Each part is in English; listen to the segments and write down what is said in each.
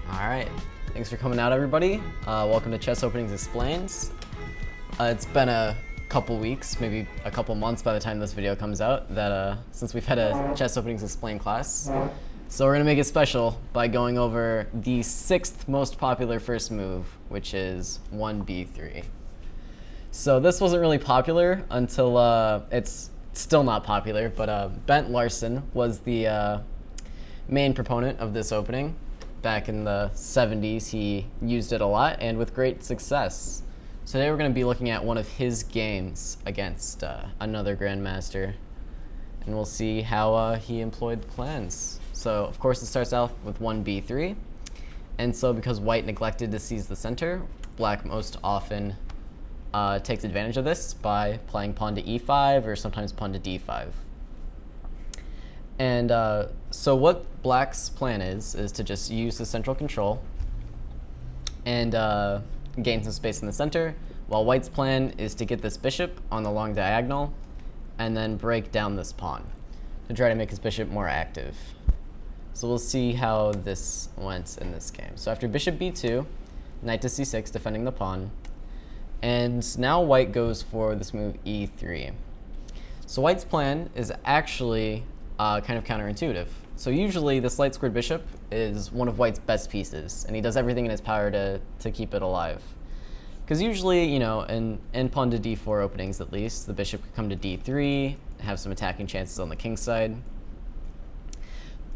Alright, thanks for coming out, everybody. Welcome to Chess Openings Explains. It's been a couple weeks, maybe a couple months by the time this video comes out, that since we've had a Chess Openings Explain class. So we're going to make it special by going over the 6th most popular first move, which is 1b3. So this wasn't really popular until, it's still not popular, but Bent Larsen was the main proponent of this opening. Back in the 70s, he used it a lot and with great success. So today we're going to be looking at one of his games against another grandmaster, and we'll see how he employed the plans. So of course it starts off with 1b3, and so because white neglected to seize the center, black most often takes advantage of this by playing pawn to e5 or sometimes pawn to d5. And so what black's plan is to just use the central control and gain some space in the center, while white's plan is to get this bishop on the long diagonal and then break down this pawn to try to make his bishop more active. So we'll see how this went in this game. So after bishop b2, knight to c6, defending the pawn, and now white goes for this move e3. So white's plan is actually kind of counterintuitive. So usually this light squared bishop is one of white's best pieces, and he does everything in his power to keep it alive. Because usually, you know, in pawn to d4 openings at least, the bishop could come to d3, have some attacking chances on the king side.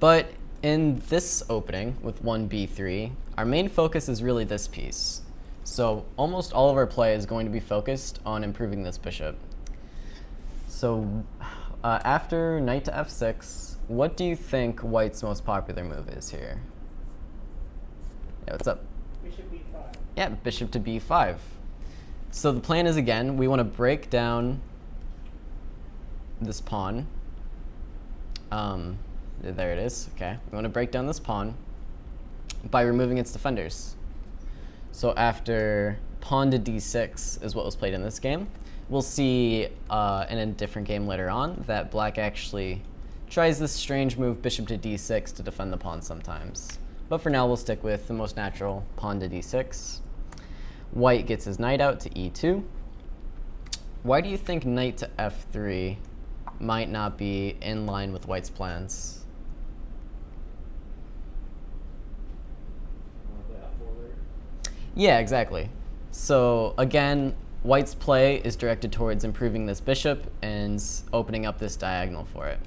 But in this opening with 1b3, our main focus is really this piece. So almost all of our play is going to be focused on improving this bishop. So after knight to f6, what do you think white's most popular move is here? Yeah, what's up? Bishop b5. Yeah, bishop to b5. So the plan is, again, we want to break down this pawn. There it is, okay. We want to break down this pawn by removing its defenders. So after pawn to d6 is what was played in this game. We'll see in a different game later on that black actually tries this strange move bishop to d6 to defend the pawn sometimes. But for now, we'll stick with the most natural, pawn to d6. White gets his knight out to e2. Why do you think knight to f3 might not be in line with white's plans? Yeah, exactly. So again, white's play is directed towards improving this bishop and opening up this diagonal for it.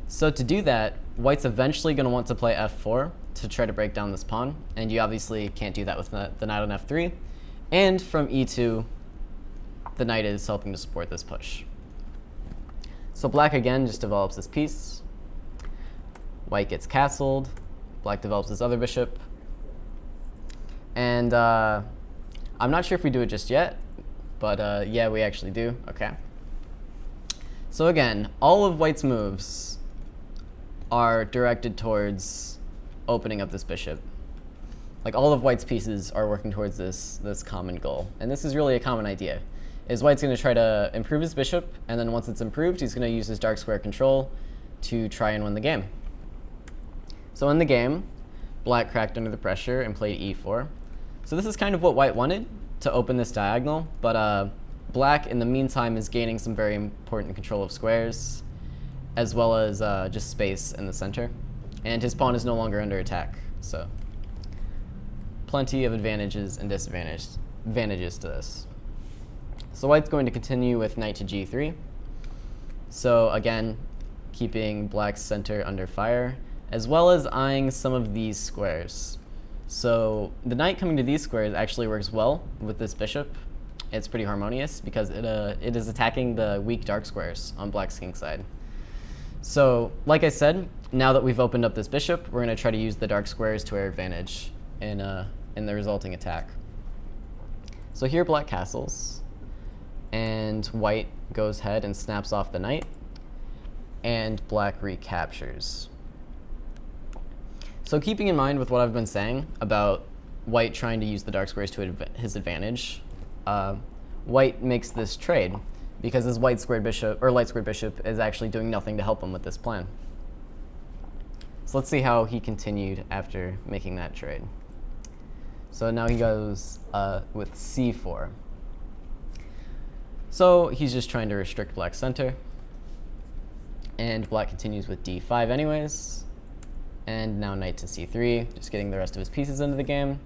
So to do that, white's eventually going to want to play f4 to try to break down this pawn, and you obviously can't do that with the knight on f3. And from e2, the knight is helping to support this push. So black again just develops this piece. White gets castled. Black develops this other bishop. And I'm not sure if we do it just yet, but yeah, we actually do. Okay. So again, all of white's moves are directed towards opening up this bishop. Like all of white's pieces are working towards this common goal. And this is really a common idea. Is white's going to try to improve his bishop, and then once it's improved, he's going to use his dark square control to try and win the game. So in the game, black cracked under the pressure and played e4. So this is kind of what white wanted, to open this diagonal, but black in the meantime is gaining some very important control of squares, as well as just space in the center. And his pawn is no longer under attack, so plenty of advantages and disadvantages to this. So white's going to continue with knight to g3. So again, keeping black's center under fire, as well as eyeing some of these squares. So the knight coming to these squares actually works well with this bishop. It's pretty harmonious because it is attacking the weak dark squares on black's king side. So like I said, now that we've opened up this bishop, we're going to try to use the dark squares to our advantage in the resulting attack. So here black castles, and white goes ahead and snaps off the knight, and black recaptures. So keeping in mind with what I've been saying about white trying to use the dark squares to his advantage, white makes this trade because his white squared bishop, or light squared bishop, is actually doing nothing to help him with this plan. So let's see how he continued after making that trade. So now he goes with c4. So he's just trying to restrict black's center. And black continues with d5 anyways. And now knight to c3, just getting the rest of his pieces into the game.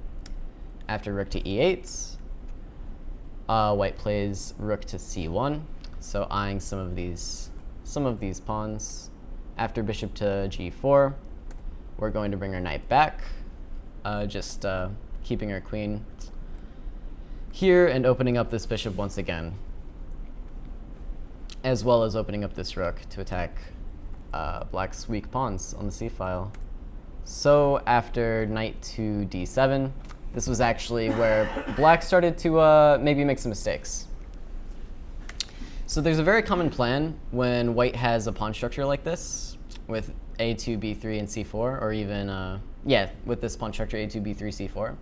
After rook to e8, white plays rook to c1, so eyeing some of these pawns. After bishop to g4, we're going to bring our knight back, just keeping our queen here and opening up this bishop once again, as well as opening up this rook to attack black's weak pawns on the c-file. So after knight to d7, this was actually where black started to maybe make some mistakes. So there's a very common plan when white has a pawn structure like this, with a2, b3, and c4, or even, with this pawn structure, a2, b3, c4.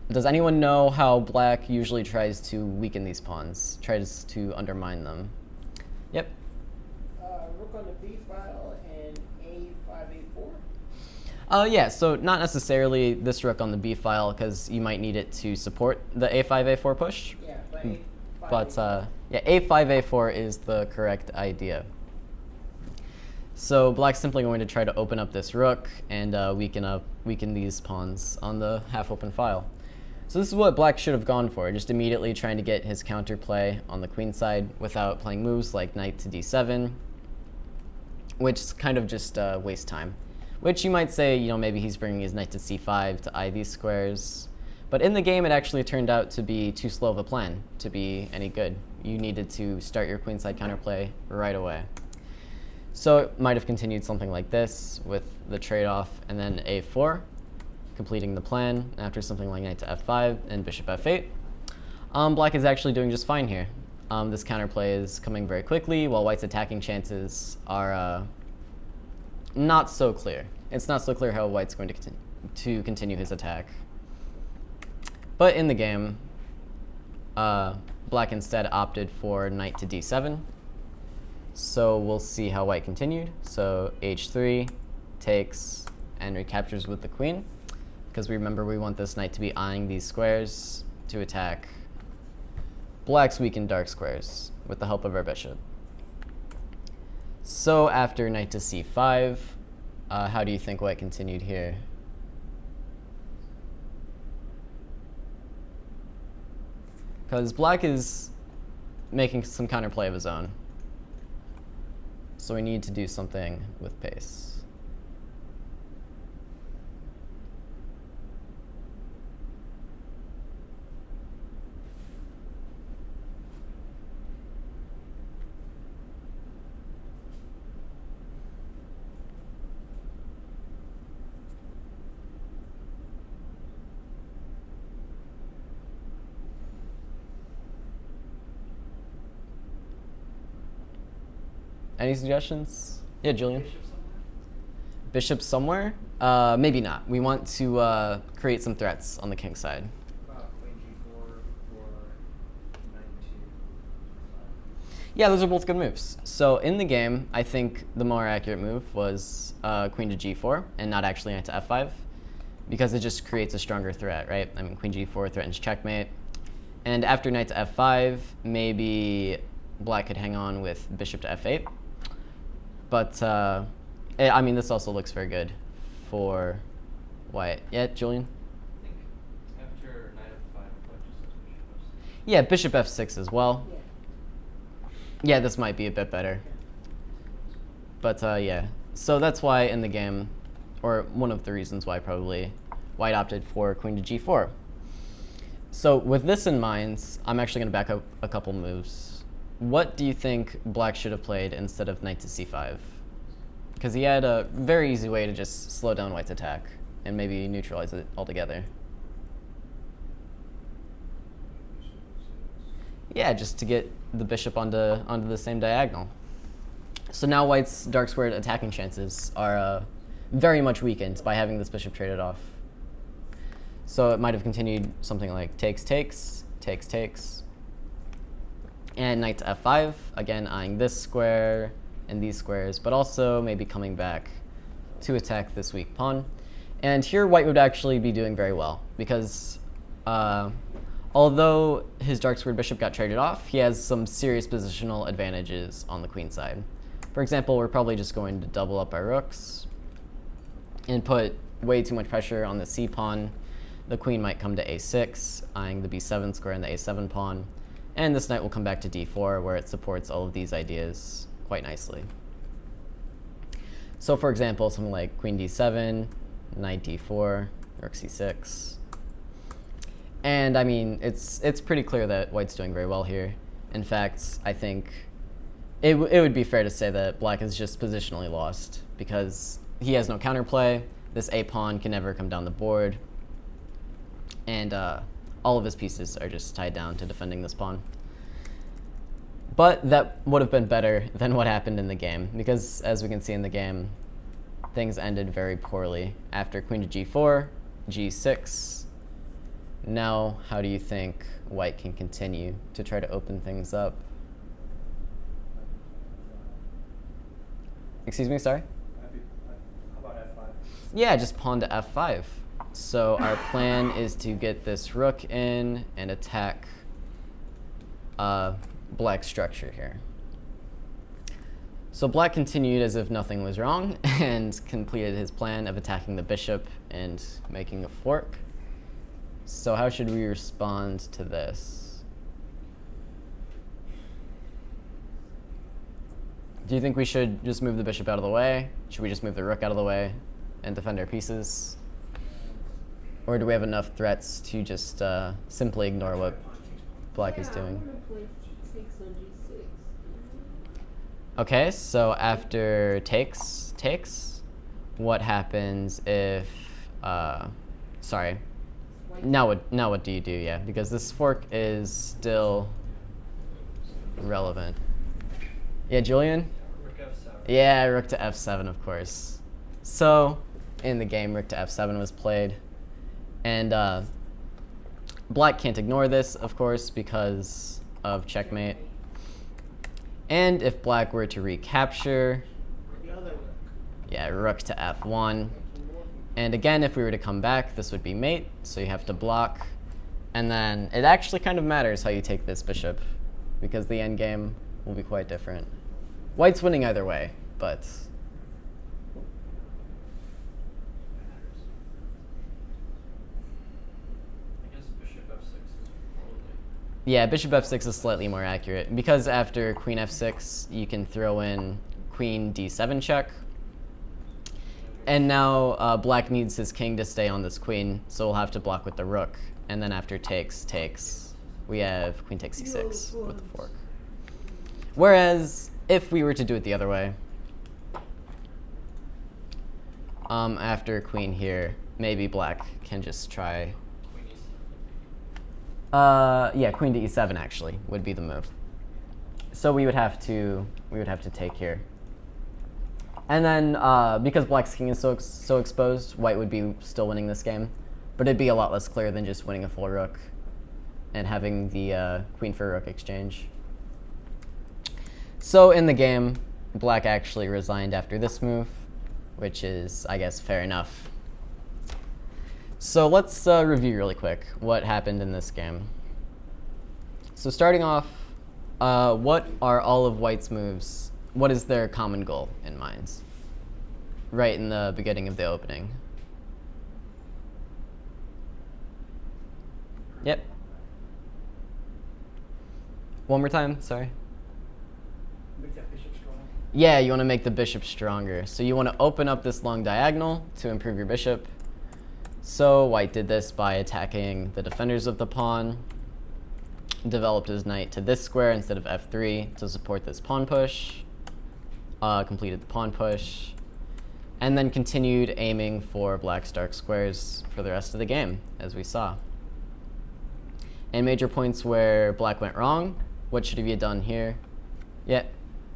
Does anyone know how black usually tries to weaken these pawns, tries to undermine them? Yep. Rook on the b file and a5, a4? Yeah, so not necessarily this rook on the b file, because you might need it to support the a5, a4 push. Yeah, but a5, But yeah, a5, a4 is the correct idea. So black's simply going to try to open up this rook and weaken these pawns on the half-open file. So this is what black should have gone for, just immediately trying to get his counterplay on the queen side without playing moves like knight to d7, which kind of just wastes time. Which you might say, maybe he's bringing his knight to c5 to eye these squares. But in the game, it actually turned out to be too slow of a plan to be any good. You needed to start your queenside counterplay right away. So it might have continued something like this with the trade-off and then a4, completing the plan after something like knight to f5 and bishop f8. Black is actually doing just fine here. This counterplay is coming very quickly, while white's attacking chances are not so clear. It's not so clear how white's going to continue his attack. But in the game, black instead opted for knight to d7. So we'll see how white continued. So h3 takes and recaptures with the queen, because we remember we want this knight to be eyeing these squares to attack black's weakened dark squares with the help of our bishop. So after knight to c5, how do you think white continued here? Because black is making some counterplay of his own. So we need to do something with pace. Any suggestions? Yeah, Julian? Bishop somewhere? Maybe not. We want to create some threats on the king side. Queen g4 or knight to Yeah, those are both good moves. So in the game, I think the more accurate move was queen to g4 and not actually knight to f5, because it just creates a stronger threat, right? I mean, queen g4 threatens checkmate. And after knight to f5, maybe black could hang on with bishop to f8. But, I mean, this also looks very good for white. Yeah, Julian? I think after knight f5, black just has bishop f6. Yeah, bishop f6 as well. Yeah. Yeah, this might be a bit better. But, yeah. So that's why in the game, or one of the reasons why probably white opted for queen to g4. So with this in mind, I'm actually going to back up a couple moves. What do you think black should have played instead of knight to c5? Because he had a very easy way to just slow down white's attack and maybe neutralize it altogether. Yeah, just to get the bishop onto the same diagonal. So now white's dark squared attacking chances are very much weakened by having this bishop traded off. So it might have continued something like takes, takes, takes, takes, And knight to f5, again eyeing this square and these squares, but also maybe coming back to attack this weak pawn. And here white would actually be doing very well, because although his dark squared bishop got traded off, he has some serious positional advantages on the queen side. For example, we're probably just going to double up our rooks and put way too much pressure on the c pawn. The queen might come to a6, eyeing the b7 square and the a7 pawn. And this knight will come back to d4, where it supports all of these ideas quite nicely. So for example, something like queen d7, knight d4, rook c6. And I mean, it's pretty clear that white's doing very well here. In fact, I think it would be fair to say that black is just positionally lost, because he has no counterplay. This a pawn can never come down the board. And all of his pieces are just tied down to defending this pawn. But that would have been better than what happened in the game, because as we can see in the game, things ended very poorly. After queen to g4, g6. Now, how do you think white can continue to try to open things up? Excuse me, sorry? How about f5? Yeah, just pawn to f5. So our plan is to get this rook in and attack black structure here. So black continued as if nothing was wrong and completed his plan of attacking the bishop and making a fork. So how should we respond to this? Do you think we should just move the bishop out of the way? Should we just move the rook out of the way and defend our pieces? Or do we have enough threats to just simply ignore what black is doing? Okay, so after takes, what happens if, sorry, now what do you do? Yeah, because this fork is still relevant. Yeah, Julian? Rook f7. Yeah, rook to f7, of course. So, in the game, rook to f7 was played. And black can't ignore this, of course, because of checkmate. And if black were to recapture, yeah, rook to f1. And again, if we were to come back, this would be mate, so you have to block. And then it actually kind of matters how you take this bishop, because the endgame will be quite different. White's winning either way, but I guess bishop f6 is probably. yeah, bishop f6 is slightly more accurate, because after queen f6, you can throw in queen d7 check. And now black needs his king to stay on this queen, so we'll have to block with the rook. And then after takes, we have queen takes c6 with the fork. Whereas, if we were to do it the other way, after queen here, maybe black can just try. Queen e7. Yeah, queen to e7 actually would be the move. So we would have to take here. And then because black's king is so exposed, white would be still winning this game, but it'd be a lot less clear than just winning a full rook and having the queen for rook exchange. So in the game, black actually resigned after this move, which is, I guess, fair enough. So let's review really quick what happened in this game. So starting off, what are all of white's moves? What is their common goal in mind? Right in the beginning of the opening. Yep. One more time, sorry. Make that bishop strong. Yeah, you want to make the bishop stronger. So you want to open up this long diagonal to improve your bishop. So white did this by attacking the defenders of the pawn, developed his knight to this square instead of f3 to support this pawn push, completed the pawn push, and then continued aiming for black's dark squares for the rest of the game, as we saw. And major points where black went wrong, what should have you done here? Yeah.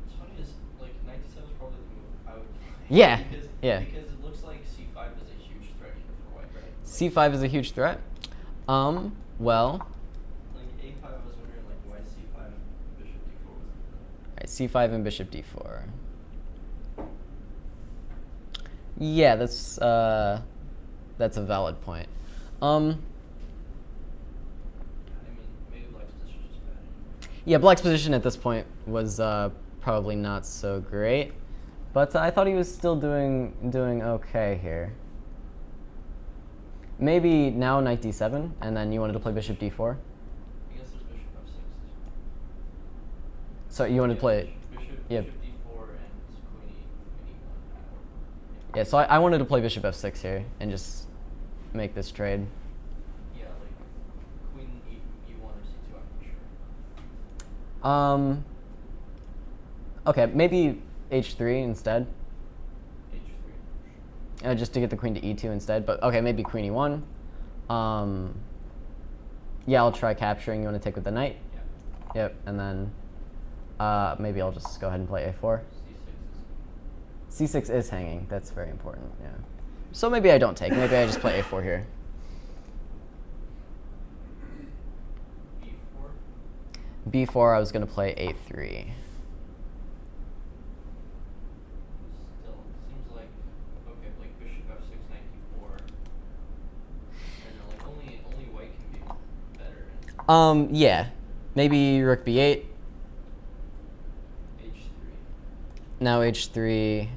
What's funny is, like, knight d7 is probably the move I would play. Yeah, Because, yeah. Because it looks like c5 is a huge threat here for white, right? C5 is a huge threat. Well, Like, a5, I was wondering, like, why c5 bishop c5 and bishop d4. Yeah, that's a valid point. I mean, maybe black's position is just bad. Yeah, black's position at this point was probably not so great, but I thought he was still doing okay here. Maybe now knight d7, and then you wanted to play bishop d4. I guess there's bishop f6. So you wanted to play, yeah. Bishop d4 and queen e1. Yeah. So I wanted to play bishop f6 here and just make this trade. Yeah, like queen e1 or c2. I'm not sure. Okay, maybe h3 instead. h3. Just to get the queen to e2 instead, but okay, maybe queen e1. Yeah, I'll try capturing. You want to take with the knight? Yeah. Yep, and then maybe I'll just go ahead and play a4. c6 is c6 is hanging. That's very important, yeah. So maybe I don't take. Maybe I just play a4 here. b4. b4, I was going to play a3. Still, seems like okay, like bishop f6, knight d4. And like only white can be better. Yeah. Maybe rook b8. h3. Now h3.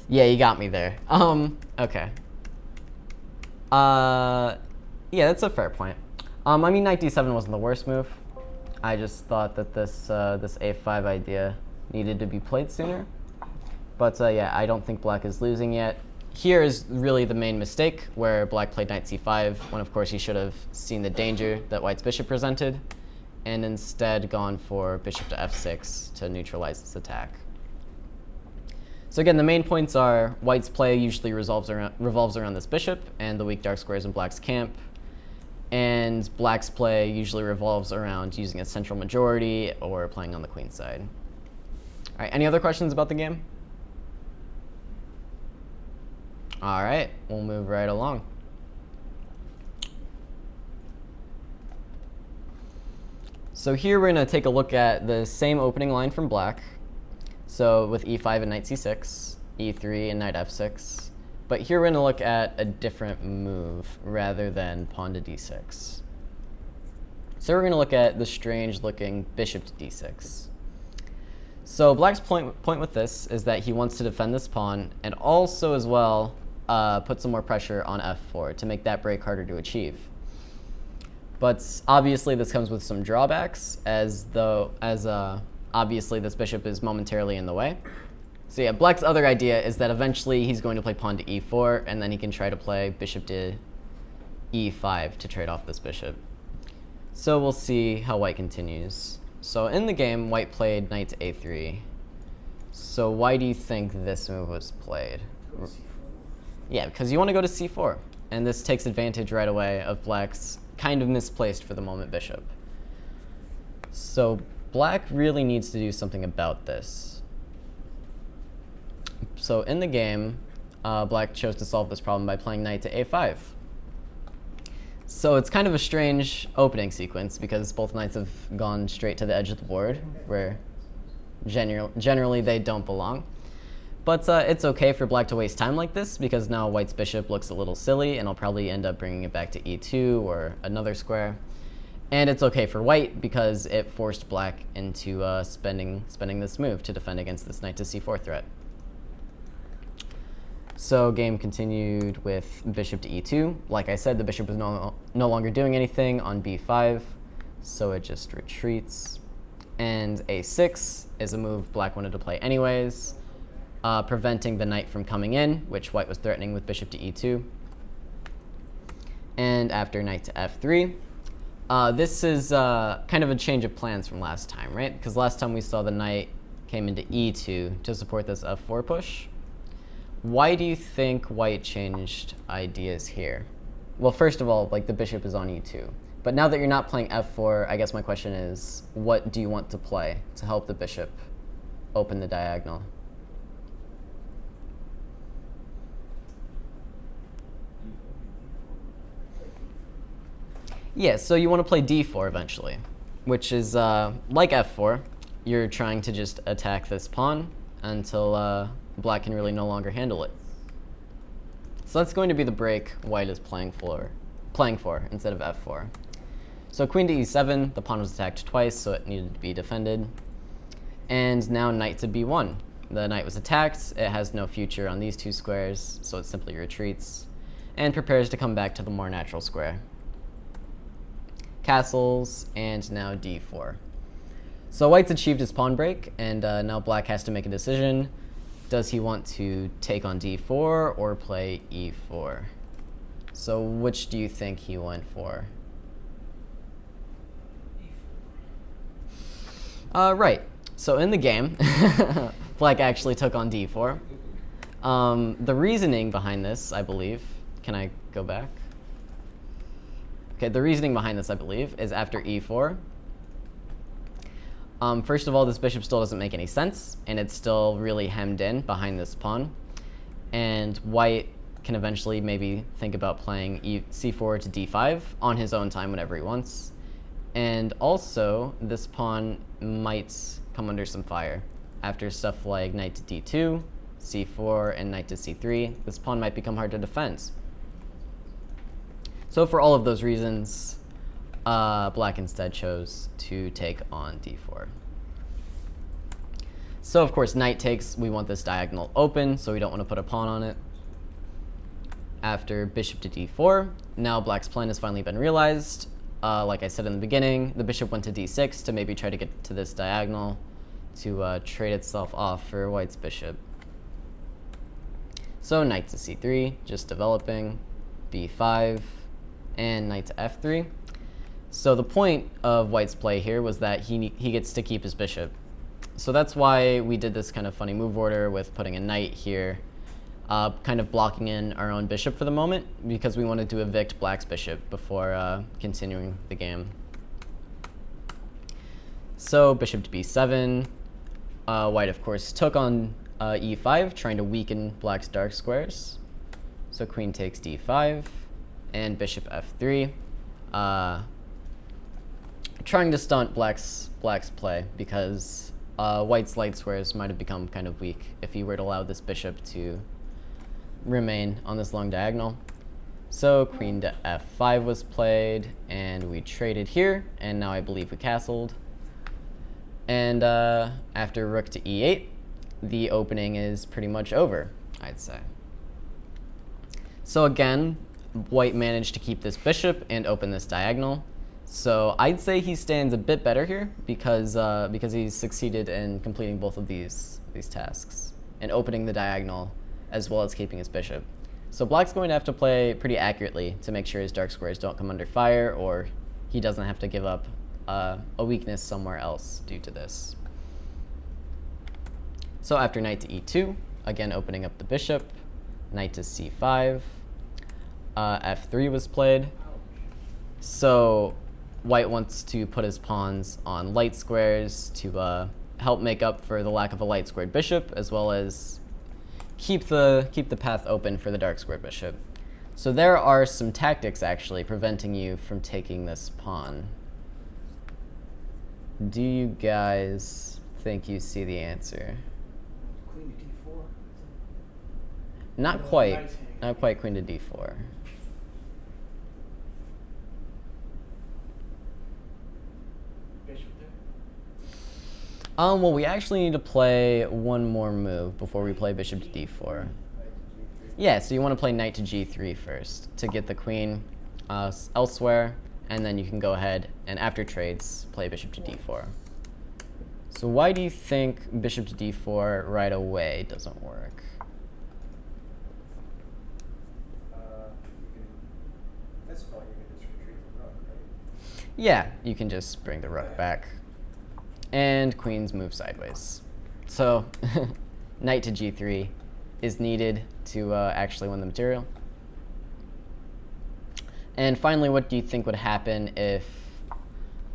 Yeah, you got me there. Okay. Yeah, that's a fair point. I mean, knight d7 wasn't the worst move. I just thought that this a5 idea needed to be played sooner. But yeah, I don't think black is losing yet. Here is really the main mistake, where black played knight c5, when of course he should have seen the danger that white's bishop presented, and instead gone for bishop to f6 to neutralize this attack. So again, the main points are white's play usually revolves around this bishop and the weak dark squares in black's camp, and black's play usually revolves around using a central majority or playing on the queen side. All right, any other questions about the game? All right, we'll move right along. So here we're going to take a look at the same opening line from black. So with e5 and knight c6, e3 and knight f6. But here we're going to look at a different move rather than pawn to d6. So we're going to look at the strange looking bishop to d6. So black's point with this is that he wants to defend this pawn and also as well put some more pressure on f4 to make that break harder to achieve. But obviously this comes with some drawbacks, as obviously this bishop is momentarily in the way. So yeah, black's other idea is that eventually he's going to play pawn to e4, and then he can try to play bishop to e5 to trade off this bishop. So we'll see how white continues. So in the game, white played knight to a3. So why do you think this move was played? Yeah, because you want to go to c4, and this takes advantage right away of black's kind of misplaced for the moment bishop. So black really needs to do something about this. So in the game, black chose to solve this problem by playing knight to a5. So it's kind of a strange opening sequence because both knights have gone straight to the edge of the board, where generally they don't belong. But it's okay for black to waste time like this because now white's bishop looks a little silly, and I'll probably end up bringing it back to e2 or another square. And it's okay for white because it forced black into spending this move to defend against this knight to c4 threat. So game continued with bishop to e2. Like I said, the bishop was no longer doing anything on b5, so it just retreats. And a6 is a move black wanted to play anyways, preventing the knight from coming in, which white was threatening with bishop to e2. And after knight to f3, this is kind of a change of plans from last time, right? Because last time we saw the knight came into e2 to support this f4 push. Why do you think white changed ideas here? Well, first of all, like the bishop is on e2. But now that you're not playing f4, I guess my question is, what do you want to play to help the bishop open the diagonal? Yeah, so you want to play d4 eventually. which is like f4. You're trying to just attack this pawn until black can really no longer handle it. So that's going to be the break white is playing for instead of f4. So queen to e7, the pawn was attacked twice, so it needed to be defended. And now knight to b1. The knight was attacked, it has no future on these two squares, so it simply retreats and prepares to come back to the more natural square. Castles, and now d4. So white's achieved his pawn break, and now black has to make a decision. Does he want to take on d4 or play e4? So which do you think he went for? Right. So in the game, black actually took on d4. The reasoning behind this, I believe, can I go back? Okay, the reasoning behind this, I believe, is after e4. First of all, this bishop still doesn't make any sense, and it's still really hemmed in behind this pawn. And white can eventually maybe think about playing c4 to d5 on his own time whenever he wants. And also, this pawn might come under some fire. After stuff like knight to d2, c4, and knight to c3, this pawn might become hard to defend. So for all of those reasons, black instead chose to take on d4. So of course, knight takes, we want this diagonal open, so we don't want to put a pawn on it. After bishop to d4, now black's plan has finally been realized. Like I said in the beginning, the bishop went to d6 to maybe try to get to this diagonal to trade itself off for white's bishop. So knight to c3, just developing, b5, and knight to f3. So the point of white's play here was that he gets to keep his bishop. So that's why we did this kind of funny move order with putting a knight here, kind of blocking in our own bishop for the moment, because we wanted to evict black's bishop before continuing the game. So bishop to b7, white of course took on e5, trying to weaken black's dark squares. So queen takes d5, and bishop f3, trying to stunt black's play, because white's light squares might have become kind of weak if he were to allow this bishop to remain on this long diagonal. So queen to f5 was played, and we traded here, and now I believe we castled. And after rook to e8, the opening is pretty much over, I'd say. So again, white managed to keep this bishop and open this diagonal. So I'd say he stands a bit better here because he's succeeded in completing both of these tasks and opening the diagonal as well as keeping his bishop. So black's going to have to play pretty accurately to make sure his dark squares don't come under fire, or he doesn't have to give up a weakness somewhere else due to this. So after knight to e2, again opening up the bishop, knight to c5, f3 was played. So white wants to put his pawns on light squares to help make up for the lack of a light squared bishop, as well as keep the path open for the dark squared bishop. So there are some tactics actually preventing you from taking this pawn. Do you guys think you see the answer? Queen to d4? Not quite. Not quite queen to d4. Bishop there? Well, we actually need to play one more move before we play bishop to d4. Yeah, so you want to play knight to g3 first to get the queen elsewhere, and then you can go ahead and after trades play bishop to d4. So why do you think bishop to d4 right away doesn't work? This point you can just retreat the rook, right? Yeah, you can just bring the rook back. And queens move sideways. So knight to g3 is needed to actually win the material. And finally, what do you think would happen if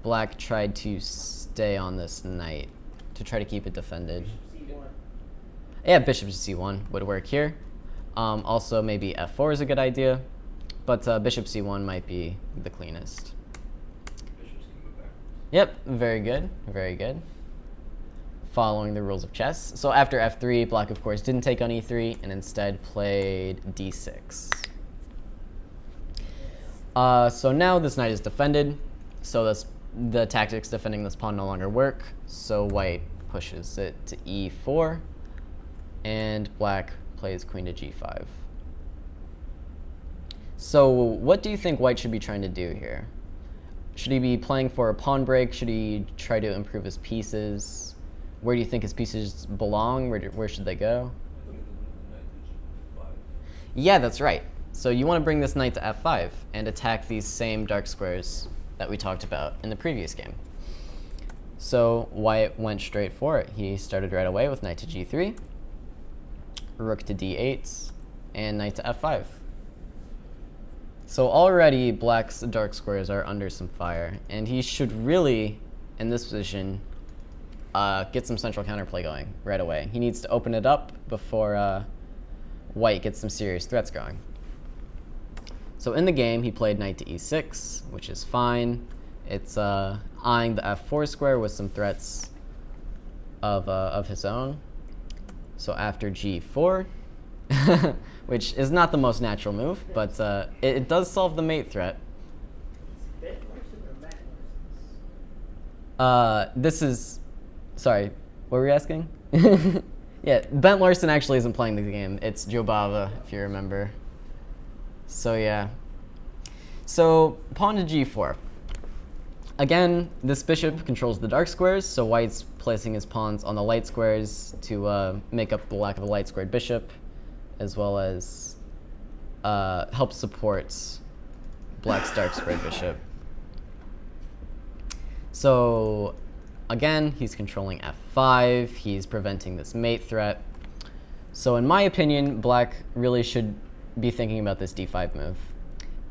black tried to stay on this knight to try to keep it defended? C1. Yeah, bishop to c1 would work here. Also, maybe f4 is a good idea, but bishop c1 might be the cleanest. Bishops can move backwards. Yep, very good, very good. Following the rules of chess. So after f3, black, of course, didn't take on e3 and instead played d6. So now this knight is defended. So the tactics defending this pawn no longer work. So white pushes it to e4, and black plays queen to g5. So what do you think white should be trying to do here? Should he be playing for a pawn break? Should he try to improve his pieces? Where do you think his pieces belong? Where should they go? Yeah, that's right. So you want to bring this knight to f5 and attack these same dark squares that we talked about in the previous game. So white went straight for it. He started right away with knight to g3, rook to d8, and knight to f5. So already black's dark squares are under some fire, and he should really, in this position, get some central counterplay going right away. He needs to open it up before white gets some serious threats going. So in the game, he played knight to e6, which is fine. It's eyeing the f4 square with some threats of his own. So after g4, which is not the most natural move, but it does solve the mate threat. Bent Larsen or Matt Larsen? This is, sorry, what were you asking? Yeah, Bent Larsen actually isn't playing the game. It's Jobava, if you remember. So yeah. So pawn to g4. Again, this bishop controls the dark squares, so white's placing his pawns on the light squares to make up the lack of a light squared bishop, as well as help support black's dark squared bishop. So again, he's controlling f5, he's preventing this mate threat. So in my opinion, black really should be thinking about this d5 move.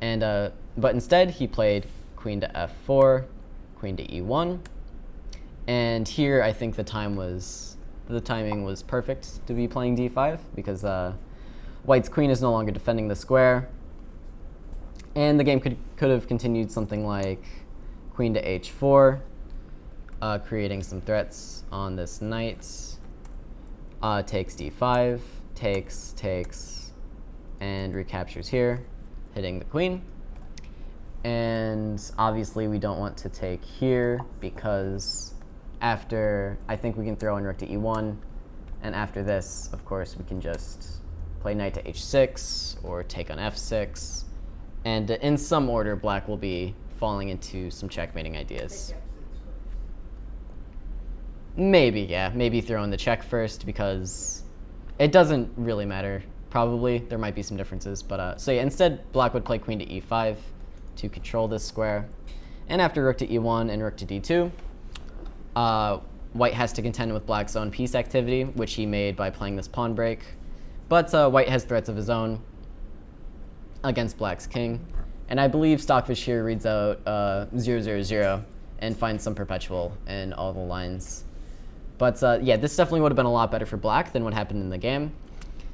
And but instead he played queen to f4, queen to e1. And here I think the timing was perfect to be playing d5 because white's queen is no longer defending the square. And the game could have continued something like queen to h4, creating some threats on this knight. Takes d5, takes, and recaptures here, hitting the queen. And obviously we don't want to take here because after, I think we can throw in rook to e1, and after this, of course, we can just play knight to h6 or take on f6, and in some order, black will be falling into some checkmating ideas. Maybe, yeah, maybe throw in the check first because it doesn't really matter. Probably there might be some differences, but so yeah, instead black would play queen to e5 to control this square, and after rook to e1 and rook to d2, white has to contend with black's own piece activity, which he made by playing this pawn break, but white has threats of his own against black's king, and I believe Stockfish here reads out 000 and finds some perpetual in all the lines. But yeah, this definitely would have been a lot better for black than what happened in the game.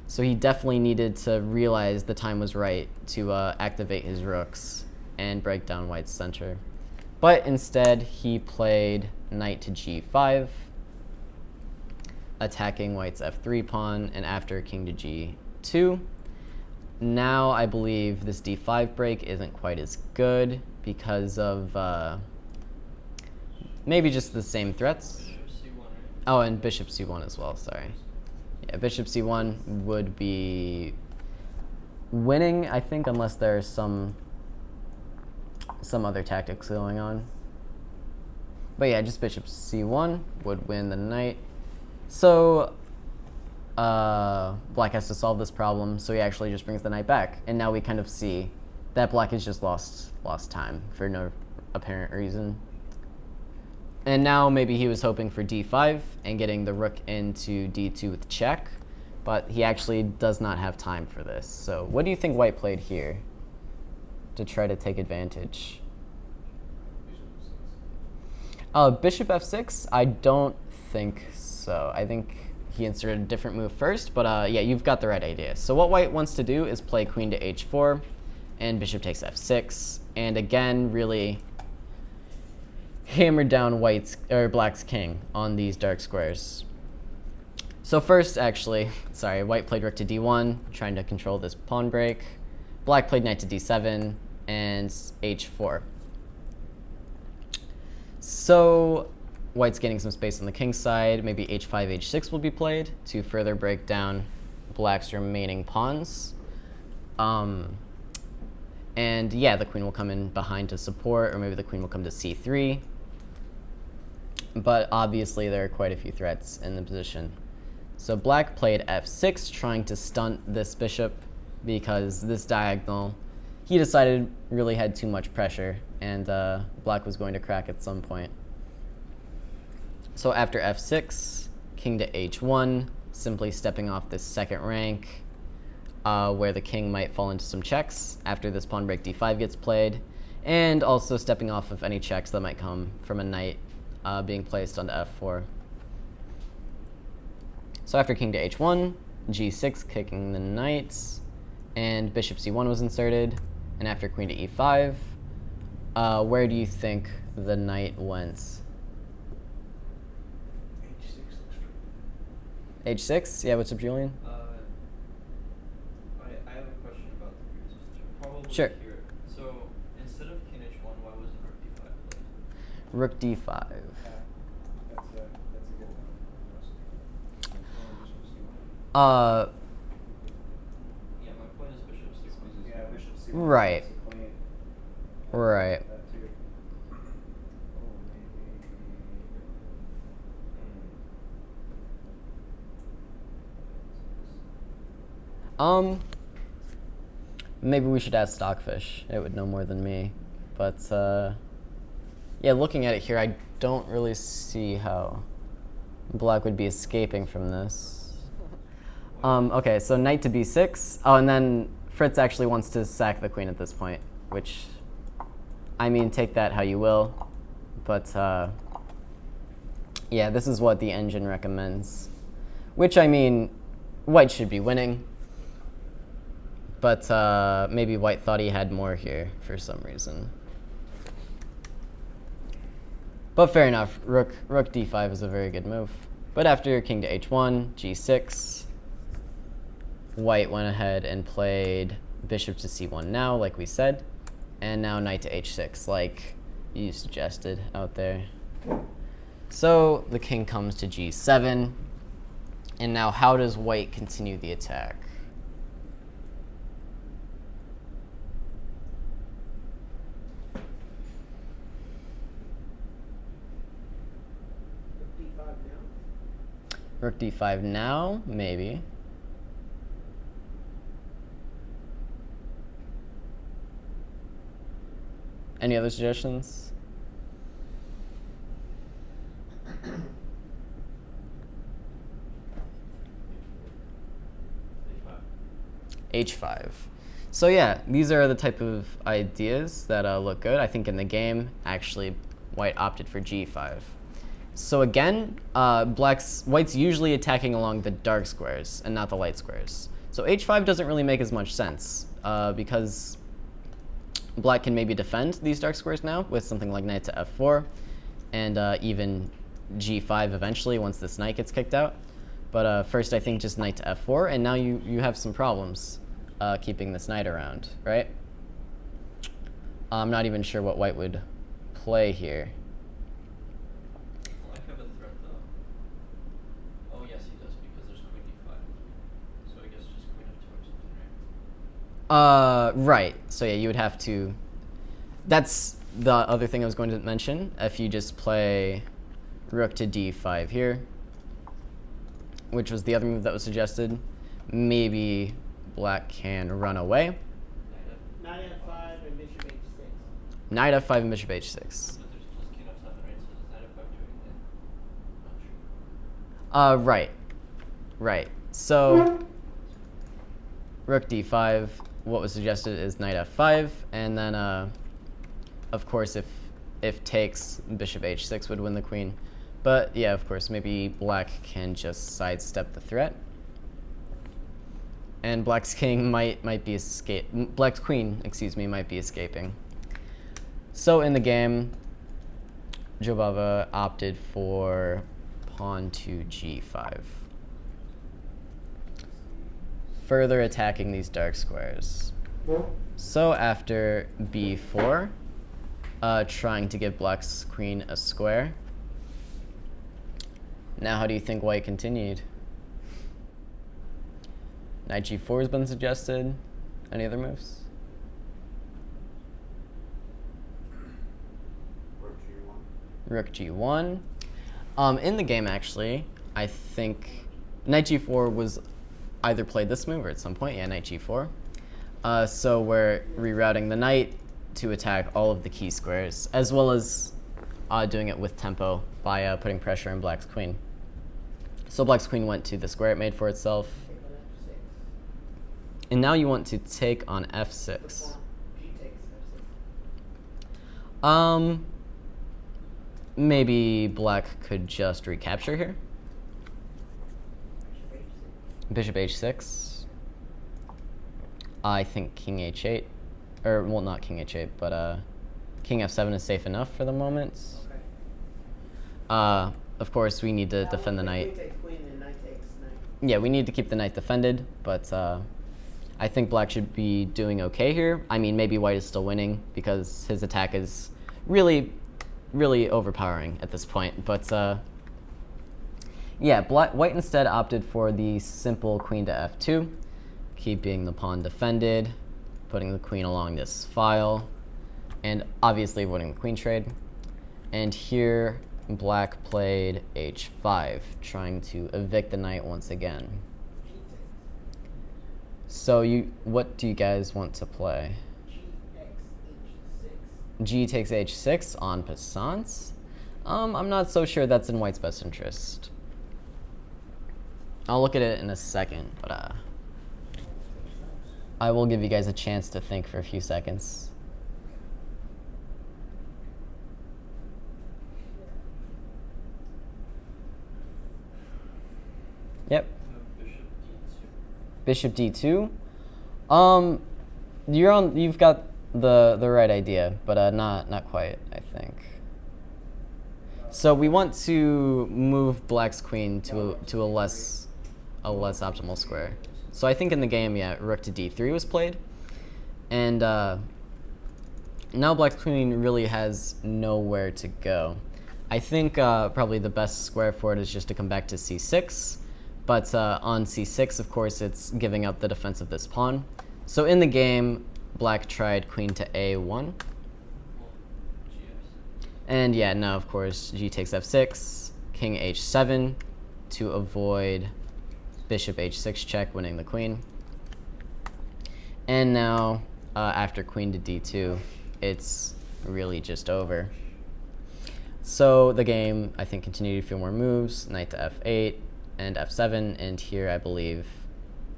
So he definitely needed to realize the time was right to activate his rooks and break down white's center. But instead, he played knight to g5, attacking white's f3 pawn, and after king to g2. Now I believe this d5 break isn't quite as good because of maybe just the same threats. Oh, and bishop c1 as well, sorry. Yeah, bishop c1 would be winning, I think, unless there's some other tactics going on. But yeah, just bishop c1 would win the knight. So black has to solve this problem, so he actually just brings the knight back. And now we kind of see that black has just lost time for no apparent reason. And now maybe he was hoping for d5 and getting the rook into d2 with check, but he actually does not have time for this. So what do you think white played here to try to take advantage? Bishop f6? I don't think so. I think he inserted a different move first, but yeah, you've got the right idea. So what white wants to do is play queen to h4, and bishop takes f6, and again, really, hammer down black's king on these dark squares. So first, actually, sorry, white played rook to d1, trying to control this pawn break. Black played knight to d7 and h4. So white's gaining some space on the king side. Maybe h5, h6 will be played to further break down black's remaining pawns. And yeah, the queen will come in behind to support, or maybe the queen will come to c3. But obviously there are quite a few threats in the position. So black played f6, trying to stunt this bishop, because this diagonal, he decided, really had too much pressure, and black was going to crack at some point. So after f6, king to h1, simply stepping off this second rank, where the king might fall into some checks after this pawn break d5 gets played, and also stepping off of any checks that might come from a knight being placed onto f4. So after king to h1, g6, kicking the knights, and bishop c1 was inserted, and after queen to e5, where do you think the knight went? H6 looks pretty h6? Yeah, what's up, Julian? I have a question about the previous position. Probably Sure. here. So instead of king h1, why wasn't rook d5 played? Rook d5. good. That's a good one. Yeah, my point is bishop c1. Yeah, bishop c1. Right. Queen. Right. That too. Oh, maybe. Maybe we should ask Stockfish. It would know more than me. But, yeah, looking at it here, I don't really see how black would be escaping from this. Okay, so knight to b6. Oh, and then Fritz actually wants to sack the queen at this point, which, I mean, take that how you will. But, yeah, this is what the engine recommends. Which, I mean, white should be winning. But maybe white thought he had more here for some reason. But fair enough, rook d5 is a very good move. But after king to h1, g6, white went ahead and played bishop to c1 now, like we said, and now knight to h6, like you suggested out there. So the king comes to g7, and now how does white continue the attack? Rook d5 now. Rook d5 now, maybe. Any other suggestions? h5. So yeah, these are the type of ideas that look good. I think in the game, actually, white opted for g5. So again, white's usually attacking along the dark squares and not the light squares. So h5 doesn't really make as much sense because black can maybe defend these dark squares now with something like knight to f4 and even g5 eventually once this knight gets kicked out. But first I think just knight to f4, and now you have some problems keeping this knight around, right? I'm not even sure what white would play here. Black have a threat though. Oh yes, he does, because there's queen d5. So I guess just queen f2 or something, right? Right. So yeah, you would have to. That's the other thing I was going to mention. If you just play rook to d5 here, which was the other move that was suggested, maybe black can run away. Knight f5 and bishop h6. Knight f5 and bishop h6. But there's just king f7, right? So does knight f5 do anything? Not sure. Right. Right. So rook d5, what was suggested is knight f5, and then of course if takes, bishop h6 would win the queen. But yeah, of course, maybe black can just sidestep the threat. And black's king might be black's queen, excuse me, might be escaping. So in the game, Jobava opted for pawn to g5. Further attacking these dark squares. So after b4, trying to give black's queen a square. Now how do you think white continued? Knight g4 has been suggested. Any other moves? Rook g1. In the game, actually, I think knight g4 was either played this move or at some point. Yeah, knight g4. So we're rerouting the knight to attack all of the key squares, as well as doing it with tempo by putting pressure on black's queen. So black's queen went to the square it made for itself. And now you want to take on f6. Maybe black could just recapture here. Bishop h6. I think king h8. Or, well, not king h8, but king f7 is safe enough for the moment. Of course, we need to defend the knight. Queen takes queen and knight takes knight. Yeah, we need to keep the knight defended, but I think black should be doing okay here. I mean, maybe white is still winning because his attack is really overpowering at this point. But yeah, white instead opted for the simple queen to f2, keeping the pawn defended, putting the queen along this file, and obviously avoiding the queen trade. And here, black played h5, trying to evict the knight once again. So what do you guys want to play? G takes h6 on passant. I'm not so sure that's in white's best interest. I'll look at it in a second, but I will give you guys a chance to think for a few seconds. Yep. Bishop d2. You've got the right idea, but not quite, I think. So we want to move black's queen to a less optimal square. So I think in the game, yeah, rook to d3 was played, and now black's queen really has nowhere to go. I think probably the best square for it is just to come back to c6, but on c6, of course, it's giving up the defense of this pawn. So in the game, black tried queen to a1. And yeah, now of course, g takes f6, king h7 to avoid bishop h6 check, winning the queen. And now, after queen to d2, it's really just over. So the game, I think, continued a few more moves, knight to f8 and f7, and here, I believe,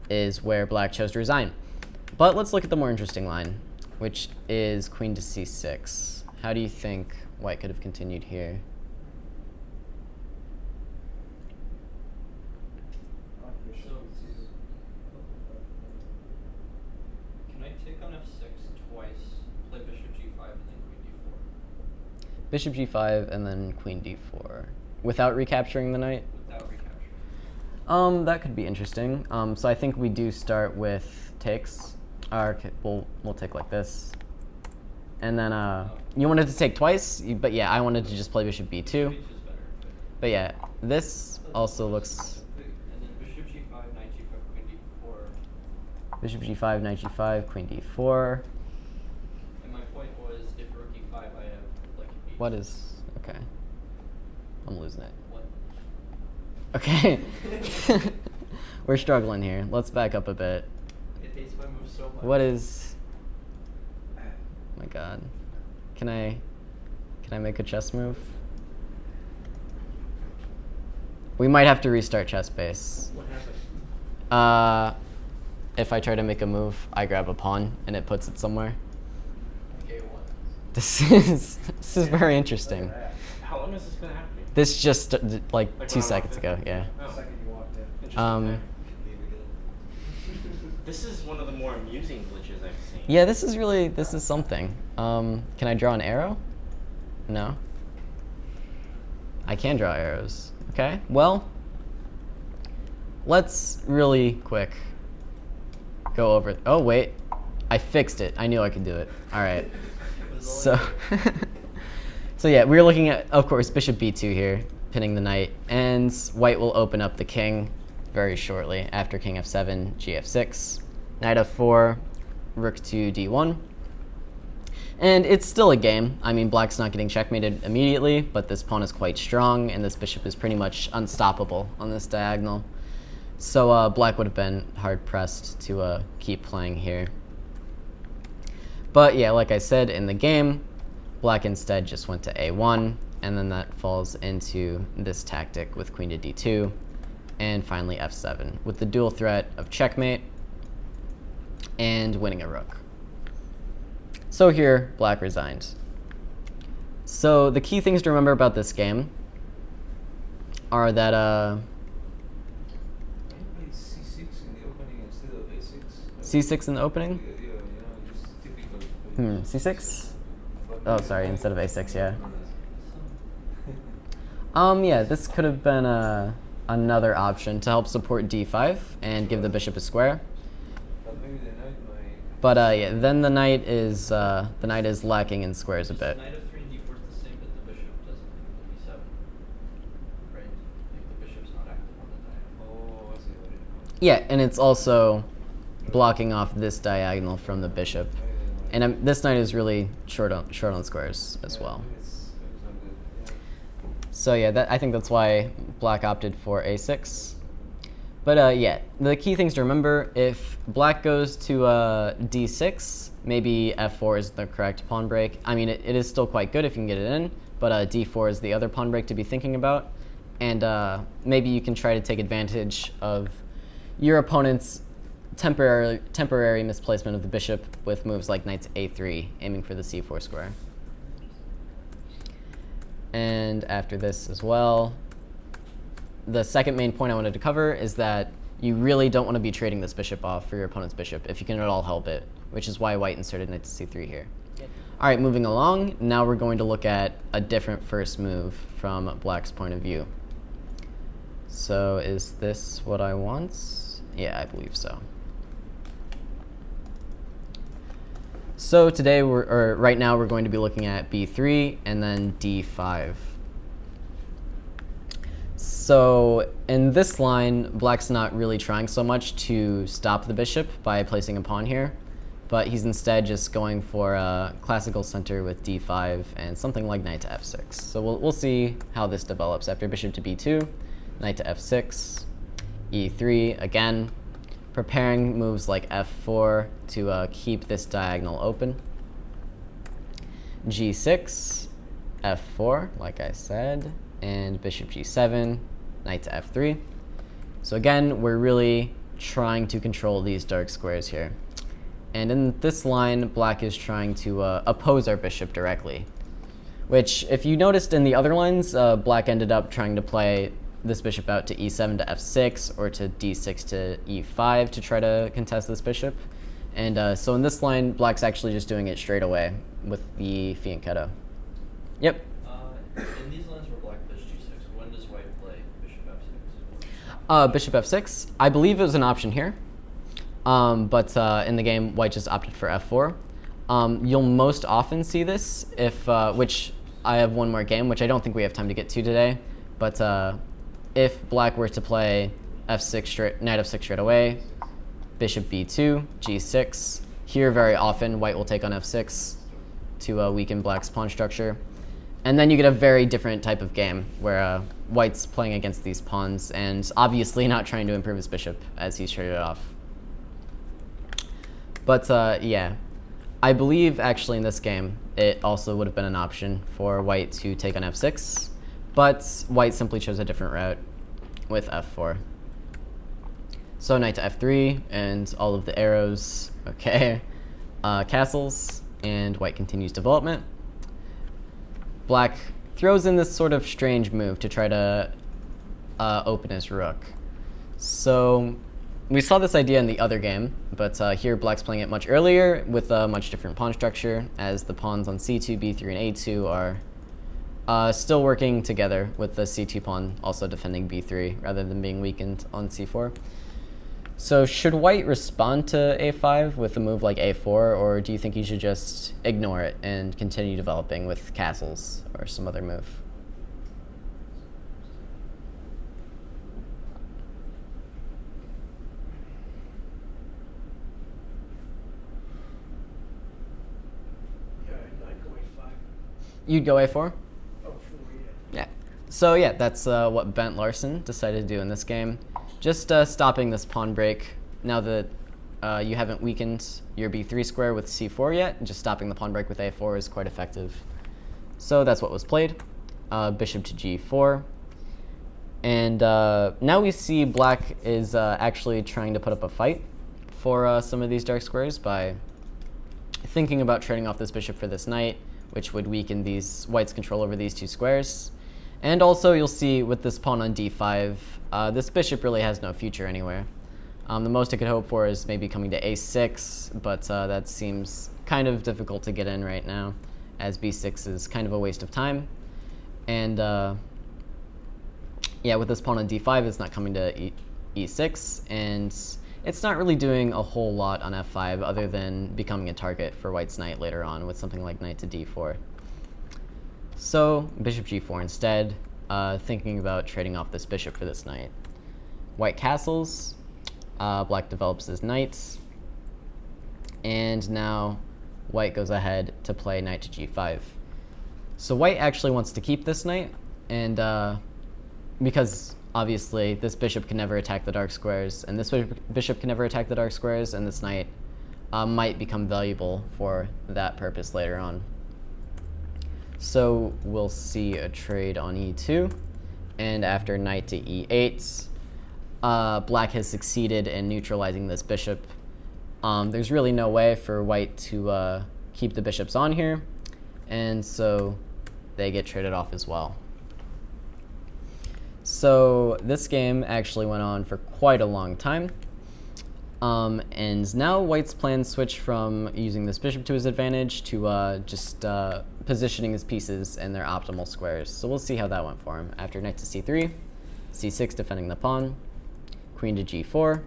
is where black chose to resign. But let's look at the more interesting line, which is queen to c6. How do you think white could have continued here? Can I take on f6 twice, play bishop g5, and then queen d4? Bishop g5 and then queen d4. Without recapturing the knight? Without recapturing. That could be interesting. So I think we do start with takes. Okay, we'll take like this. And then you wanted to take twice, but yeah, I wanted to just play bishop b2. H is better. But yeah, this also looks... And then bishop g5, knight g5, queen d4. Bishop g5, knight g5, queen d4. And my point was, if rook e5, I have like h. What is... Okay. I'm losing it. What? Okay. We're struggling here. Let's back up a bit. It hates my move so much. What is... Oh my god. Can I make a chess move? We might have to restart chess base. What happened? If I try to make a move, I grab a pawn and it puts it somewhere. Okay, what? This is very interesting. How long has this been happening? This just like Like 2 when I seconds walked in? ago, yeah. The second you walked in. Um, This is one of the more amusing glitches I've seen. Yeah, this is something. Can I draw an arrow? No. I can draw arrows. Okay, well, let's really quick go over. Oh, wait. I fixed it. I knew I could do it. All right. So, so yeah, we're looking at, of course, bishop b2 here, pinning the knight. And white will open up the king very shortly after king f7, gf6, knight f4, rook to d1. And it's still a game. I mean, black's not getting checkmated immediately, but this pawn is quite strong, and this bishop is pretty much unstoppable on this diagonal. So black would have been hard-pressed to keep playing here. But yeah, like I said, in the game, black instead just went to a1, and then that falls into this tactic with queen to d2, and finally f7, with the dual threat of checkmate and winning a rook. So here, black resigned. So the key things to remember about this game are that Why you played c6 in the opening instead of a6? c6 in the opening? Yeah, just typical. C6? But Oh, maybe sorry, the instead of knight- a6, yeah. Yeah, this could have been another option to help support d5 and give the bishop a square. But maybe the knight might. But yeah, then the knight is lacking in squares a bit. Knight f3 and d4 is the same, but the bishop doesn't move to e7. Right? Like the bishop's not active on the diagonal. Oh, I see what it is. Yeah, and it's also blocking off this diagonal from the bishop. And this knight is really short on squares as well. It's not good. Yeah. So yeah, I think that's why black opted for a6. But yeah, the key things to remember, if black goes to d6, maybe f4 is the correct pawn break. I mean, it is still quite good if you can get it in, but d4 is the other pawn break to be thinking about. And maybe you can try to take advantage of your opponent's temporary misplacement of the bishop with moves like knight to a3, aiming for the c4 square. And after this as well, the second main point I wanted to cover is that you really don't want to be trading this bishop off for your opponent's bishop if you can at all help it, which is why white inserted knight to c3 here. All right, moving along, now we're going to look at a different first move from black's point of view. So is this what I want? Yeah, I believe so. So today, right now, we're going to be looking at b3 and then d5. So in this line, black's not really trying so much to stop the bishop by placing a pawn here, but he's instead just going for a classical center with d5 and something like knight to f6. So we'll see how this develops after bishop to b2, knight to f6, e3 again, preparing moves like f4 to keep this diagonal open. g6, f4, like I said, and bishop g7, knight to f3. So again, we're really trying to control these dark squares here. And in this line, black is trying to oppose our bishop directly, which if you noticed in the other lines, black ended up trying to play this bishop out to e7 to f6 or to d6 to e5 to try to contest this bishop. And so in this line, black's actually just doing it straight away with the fianchetto. Yep. In these lines where black plays g6, when does white play bishop f6? Bishop f6, I believe it was an option here. But in the game, white just opted for f4. You'll most often see this if, which I have one more game, which I don't think we have time to get to today, but if black were to play f6 knight f6 straight away, bishop b2, g6, here very often white will take on f6 to weaken black's pawn structure. And then you get a very different type of game where white's playing against these pawns and obviously not trying to improve his bishop as he's traded off. But yeah, I believe actually in this game it also would have been an option for white to take on f6, but white simply chose a different route with f4. So knight to f3 and all of the arrows, okay, castles, and white continues development. Black throws in this sort of strange move to try to open his rook. So we saw this idea in the other game, but here black's playing it much earlier with a much different pawn structure, as the pawns on c2, b3, and a2 are Still working together with the c2 pawn also defending b3 rather than being weakened on c4. So should white respond to a5 with a move like a4, or do you think he should just ignore it and continue developing with castles or some other move? Yeah, I'd go a5. You'd go a4? Oh, 4, yeah. Yeah. So yeah, that's what Bent Larsen decided to do in this game. Just stopping this pawn break. Now that you haven't weakened your b3 square with c4 yet, just stopping the pawn break with a4 is quite effective. So that's what was played. Bishop to g4. And now we see black is actually trying to put up a fight for some of these dark squares by thinking about trading off this bishop for this knight, which would weaken these white's control over these two squares. And also you'll see with this pawn on d5, this bishop really has no future anywhere. The most it could hope for is maybe coming to a6, but that seems kind of difficult to get in right now, as b6 is kind of a waste of time. And yeah, with this pawn on d5, it's not coming to e6, and it's not really doing a whole lot on f5 other than becoming a target for white's knight later on with something like knight to d4. So bishop g4 instead, thinking about trading off this bishop for this knight. White castles, black develops his knights, and now white goes ahead to play knight to g5. So white actually wants to keep this knight, and because obviously this bishop can never attack the dark squares, and this bishop can never attack the dark squares, and this knight might become valuable for that purpose later on. So we'll see a trade on e2, and after knight to e8, black has succeeded in neutralizing this bishop. There's really no way for white to keep the bishops on here, and so they get traded off as well. So this game actually went on for quite a long time, and now white's plans switch from using this bishop to his advantage to just positioning his pieces in their optimal squares. So we'll see how that went for him. After knight to c3, c6 defending the pawn, queen to g4,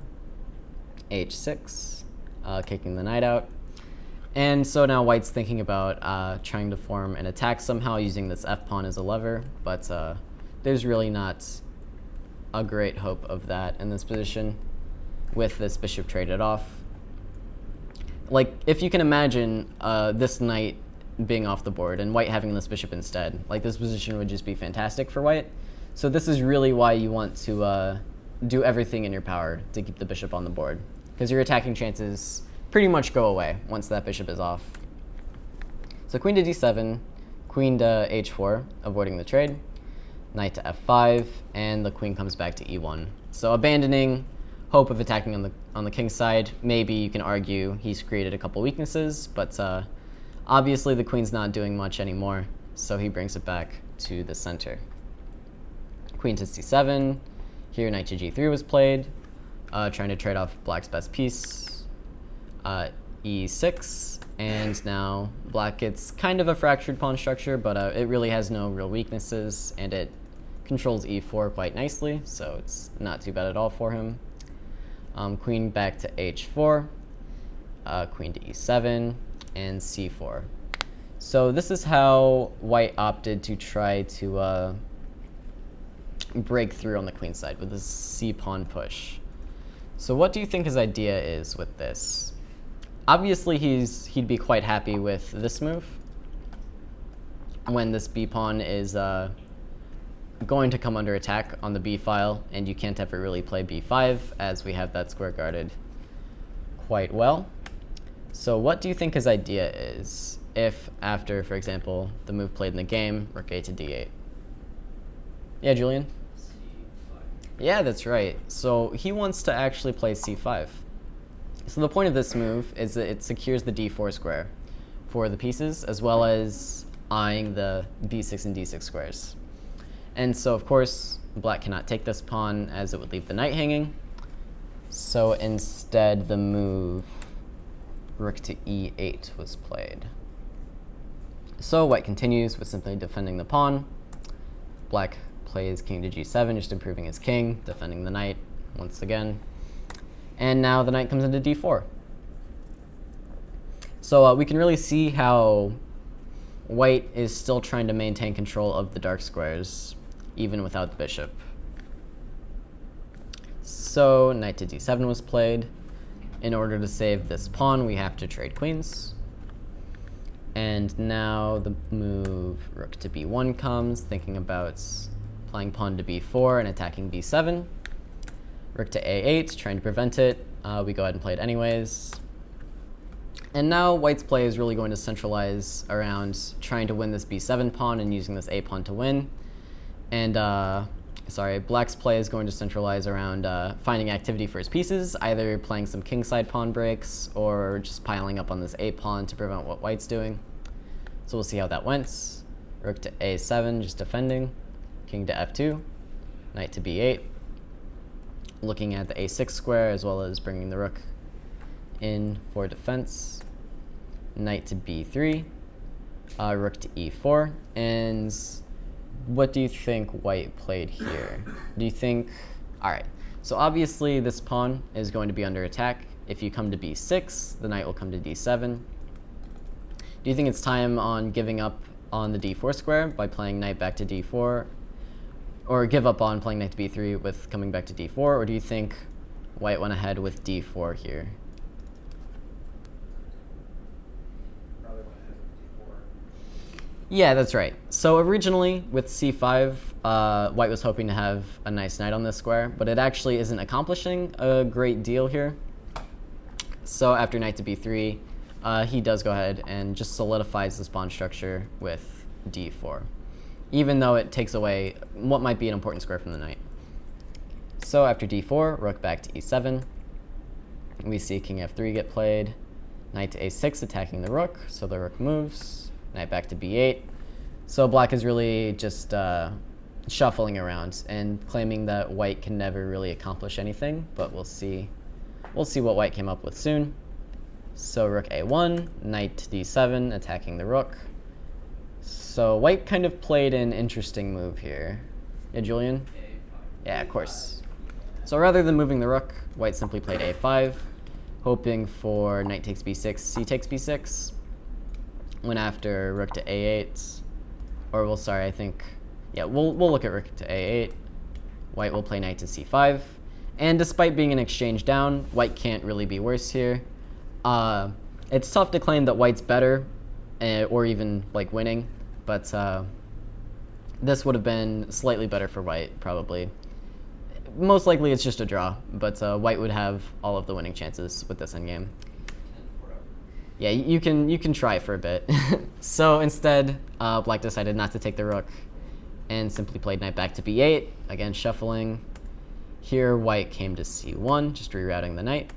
h6, kicking the knight out. And so now white's thinking about trying to form an attack somehow using this f-pawn as a lever, but there's really not a great hope of that in this position with this bishop traded off. Like, if you can imagine this knight being off the board and white having this bishop instead, like, this position would just be fantastic for white. So this is really why you want to do everything in your power to keep the bishop on the board, because your attacking chances pretty much go away once that bishop is off. So queen to d7, queen to h4, avoiding the trade, knight to f5, and the queen comes back to e1. So abandoning hope of attacking on the king's side. Maybe you can argue he's created a couple weaknesses, but obviously the queen's not doing much anymore, so he brings it back to the center. Queen to c7. Here knight to g3 was played, trying to trade off black's best piece. E6, and now black gets kind of a fractured pawn structure, but it really has no real weaknesses, and it controls e4 quite nicely, so it's not too bad at all for him. Queen back to h4, queen to e7, and c4. So this is how white opted to try to break through on the queen side with this c-pawn push. So what do you think his idea is with this? Obviously he'd be quite happy with this move when this b-pawn is going to come under attack on the b file, and you can't ever really play b5 as we have that square guarded quite well. So what do you think his idea is if after, for example, the move played in the game, rook a to d8? Yeah, Julian? c5. Yeah, that's right. So he wants to actually play c5. So the point of this move is that it secures the d4 square for the pieces, as well as eyeing the b6 and d6 squares. And so, of course, black cannot take this pawn as it would leave the knight hanging. So instead, the move rook to e8 was played. So white continues with simply defending the pawn. Black plays king to g7, just improving his king, defending the knight once again. And now the knight comes into d4. So we can really see how white is still trying to maintain control of the dark squares, even without the bishop. So knight to d7 was played. In order to save this pawn, we have to trade queens. And now the move rook to b1 comes, thinking about playing pawn to b4 and attacking b7. Rook to a8, trying to prevent it. We go ahead and play it anyways. And now white's play is really going to centralize around trying to win this b7 pawn and using this a pawn to win. And black's play is going to centralize around finding activity for his pieces, either playing some kingside pawn breaks or just piling up on this a pawn to prevent what white's doing. So we'll see how that went. Rook to a7, just defending. King to f2, knight to b8. Looking at the a6 square as well as bringing the rook in for defense. Knight to b3, rook to e4. And what do you think white played here? Do you think, all right, so obviously this pawn is going to be under attack. If you come to b6, the knight will come to d7. Do you think it's time on giving up on the d4 square by playing knight back to d4? Or give up on playing knight to b3 with coming back to d4? Or do you think white went ahead with d4 here? Probably went ahead with d4. Yeah, that's right. So originally with c5, white was hoping to have a nice knight on this square, but it actually isn't accomplishing a great deal here. So after knight to b3, he does go ahead and just solidifies this pawn structure with d4, even though it takes away what might be an important square from the knight. So after d4, rook back to e7. We see king f3 get played. Knight to a6 attacking the rook, so the rook moves. Knight back to b8. So black is really just shuffling around and claiming that white can never really accomplish anything, but we'll see what white came up with soon. So rook a1, knight to d7 attacking the rook. So white kind of played an interesting move here. Yeah, Julian? Yeah, of course. So rather than moving the rook, white simply played a5, hoping for knight takes b6, c takes b6. Went after rook to a8, or we'll look at rook to a8. White will play knight to c5, and despite being an exchange down, white can't really be worse here. It's tough to claim that white's better, or even like winning, but this would have been slightly better for white, probably. Most likely it's just a draw, but white would have all of the winning chances with this endgame. Yeah, you can try for a bit. So instead, black decided not to take the rook and simply played knight back to b8, again shuffling. Here white came to c1, just rerouting the knight.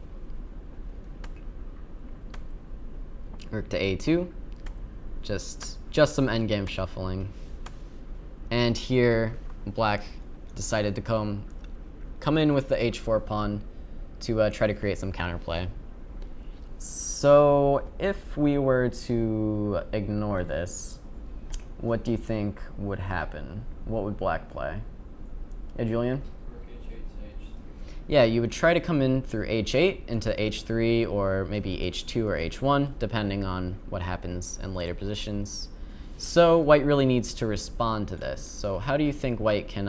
Rook to a2, just some endgame shuffling. And here black decided to come in with the h4 pawn to try to create some counterplay. So if we were to ignore this, what do you think would happen? What would black play? Yeah, Julian? Rook h8 to h3. Yeah, you would try to come in through h8 into h3 or maybe h2 or h1, depending on what happens in later positions. So white really needs to respond to this. So how do you think white can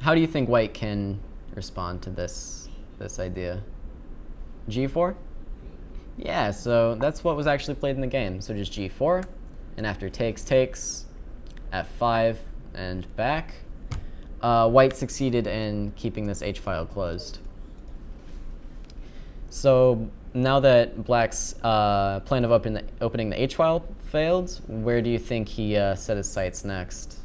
How do you think white can respond to this idea? G4? Yeah, so that's what was actually played in the game. So just G4, and after takes, F5, and back. White succeeded in keeping this H-file closed. So now that black's plan of opening the H-file failed, where do you think he set his sights next?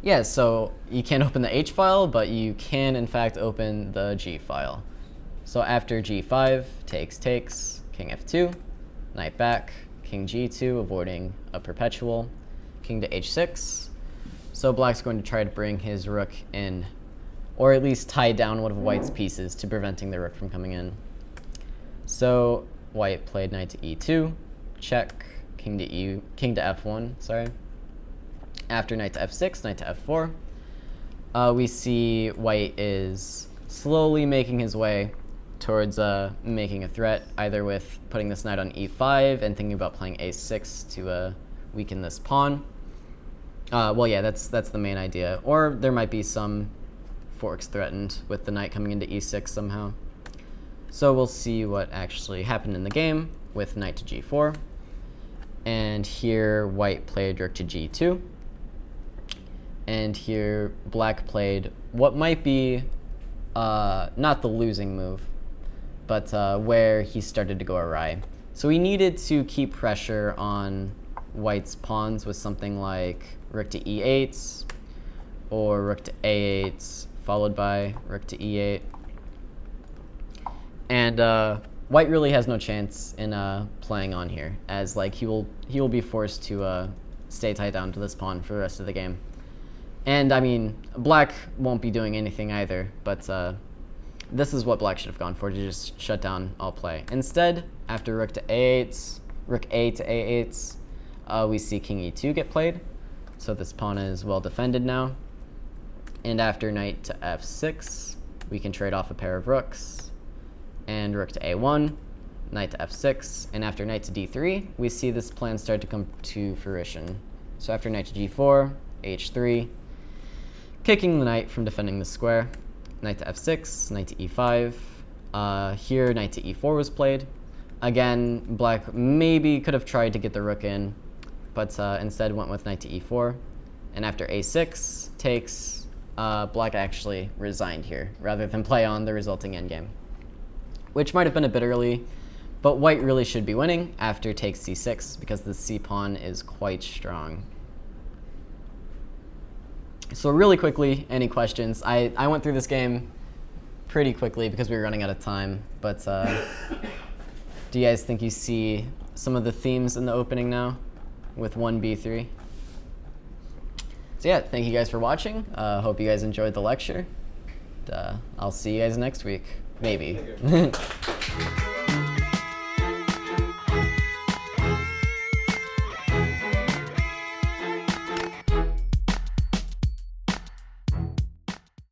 Yeah, so you can't open the H-file, but you can in fact open the G-file. So after G5, takes, King F2, knight back, King G2, avoiding a perpetual, King to H6. So black's going to try to bring his rook in or at least tie down one of white's pieces to preventing the rook from coming in. So white played knight to e2, check, king to f1, sorry. After knight to f6, knight to f4, we see white is slowly making his way towards making a threat, either with putting this knight on e5 and thinking about playing a6 to weaken this pawn. Well, yeah, that's the main idea. Or there might be some forks threatened with the knight coming into e6 somehow. So we'll see what actually happened in the game with knight to g4. And here white played rook to g2. And here black played what might be not the losing move, but where he started to go awry. So he needed to keep pressure on white's pawns with something like rook to e8 or rook to a8 followed by rook to e8. And white really has no chance in playing on here, as like he will be forced to stay tied down to this pawn for the rest of the game. And I mean, black won't be doing anything either, but this is what black should have gone for, to just shut down all play. Instead, after rook to a8, rook a to a8, we see king e2 get played. So this pawn is well defended now. And after knight to f6, we can trade off a pair of rooks. And rook to a1, knight to f6, and after knight to d3, we see this plan start to come to fruition. So after knight to g4, h3, kicking the knight from defending the square, knight to f6, knight to e5. Here, knight to e4 was played. Again, black maybe could have tried to get the rook in, but instead went with knight to e4. And after a6 takes, black actually resigned here, rather than play on the resulting endgame, which might have been a bit early, but white really should be winning after takes c6, because the c-pawn is quite strong. So really quickly, any questions? I went through this game pretty quickly because we were running out of time, but do you guys think you see some of the themes in the opening now with 1b3? So yeah, thank you guys for watching. Hope you guys enjoyed the lecture. I'll see you guys next week. Maybe.